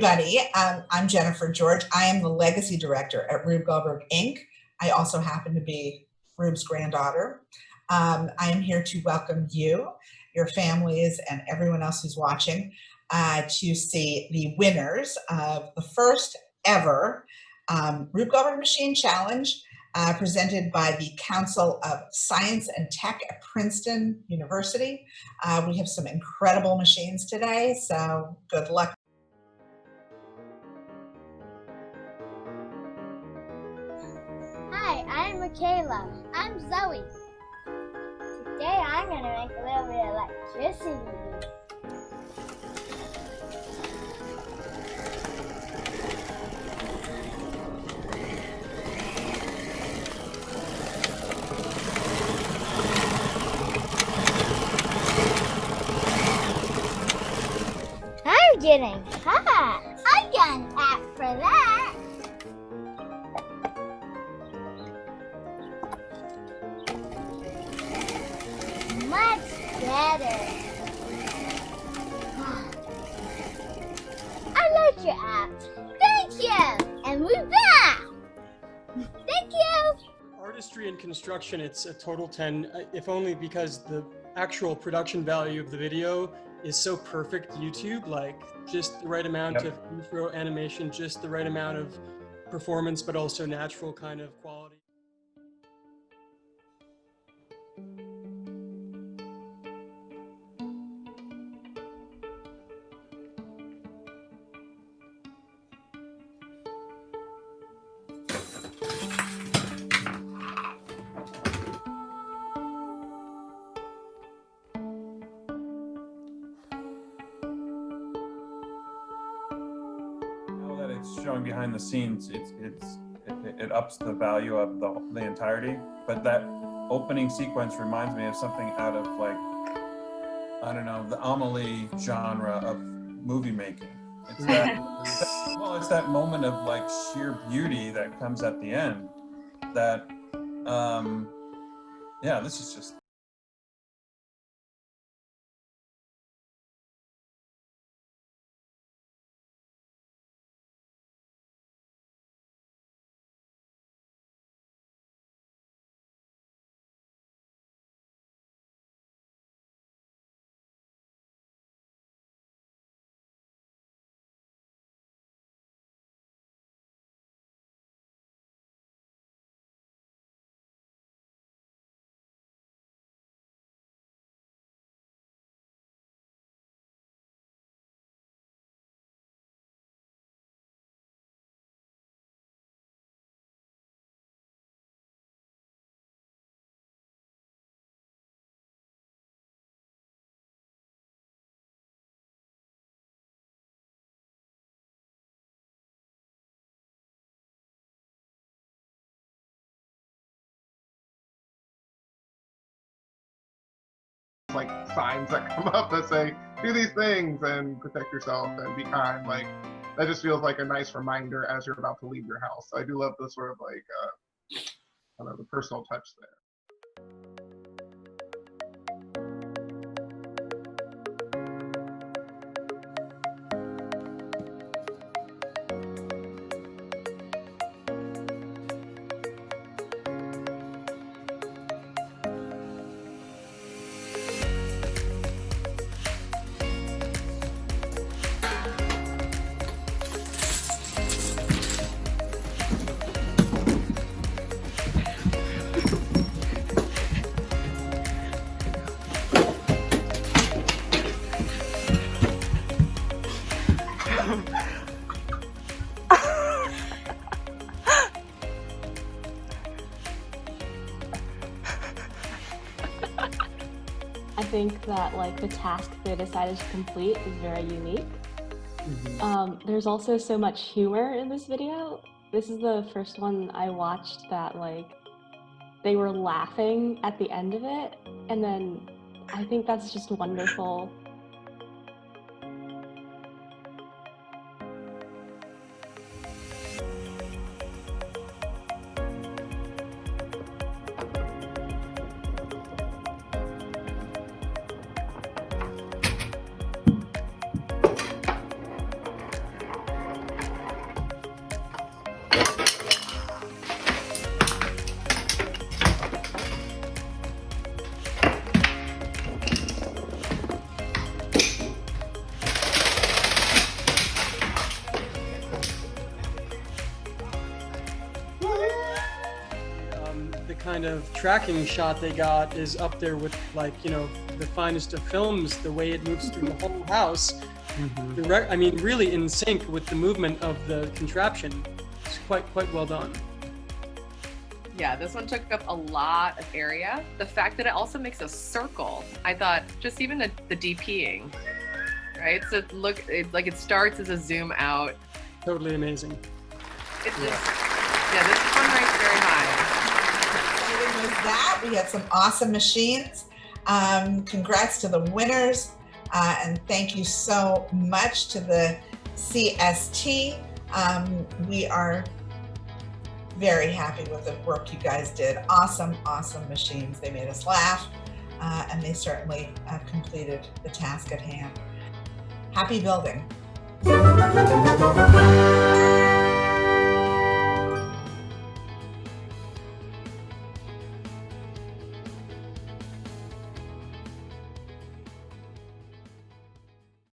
everybody. I'm Jennifer George. I am the Legacy Director at Rube Goldberg, Inc. I also happen to be Rube's granddaughter. I am here to welcome you, your families, and everyone else who's watching to see the winners of the first ever Rube Goldberg Machine Challenge presented by the Council of Science and Tech at Princeton University. We have some incredible machines today, so good luck. Hi, I'm Michaela. I'm Zoe. Today I'm going to make a little bit of electricity. I'm getting hot. I got an app for that. Much better. I like your app. Thank you. And we're back. Thank you. Artistry and construction, it's a total 10, if only because the actual production value of the video is so perfect. YouTube, like just the right amount of intro animation, just the right amount of performance, but also natural kind of quality. Showing behind the scenes, it ups the value of the entirety. But that opening sequence reminds me of something out of, like, I don't know, the Amelie genre of movie making. It's that well, it's that moment of like sheer beauty that comes at the end. That yeah, this is just. Like signs that come up that say do these things and protect yourself and be kind. Like that just feels like a nice reminder as you're about to leave your house. So I do love the sort of like I don't know, the personal touch there. I think that like the task they decided to complete is very unique. There's also so much humor in this video. This is the first one I watched that like they were laughing at the end of it, and then I think that's just wonderful. kind of tracking shot they got is up there with, like, you know, the finest of films, the way it moves through the whole house. I mean, really in sync with the movement of the contraption. It's quite well done. Yeah, this one took up a lot of area. The fact that it also makes a circle, I thought, just even the DPing, right? So look, it starts as a zoom out. Totally amazing. It's just, yeah, this one ranks very high. Exciting was that. We had some awesome machines. Congrats to the winners. And thank you so much to the CST. We are very happy with the work you guys did. Awesome machines. They made us laugh, and they certainly completed the task at hand. Happy building.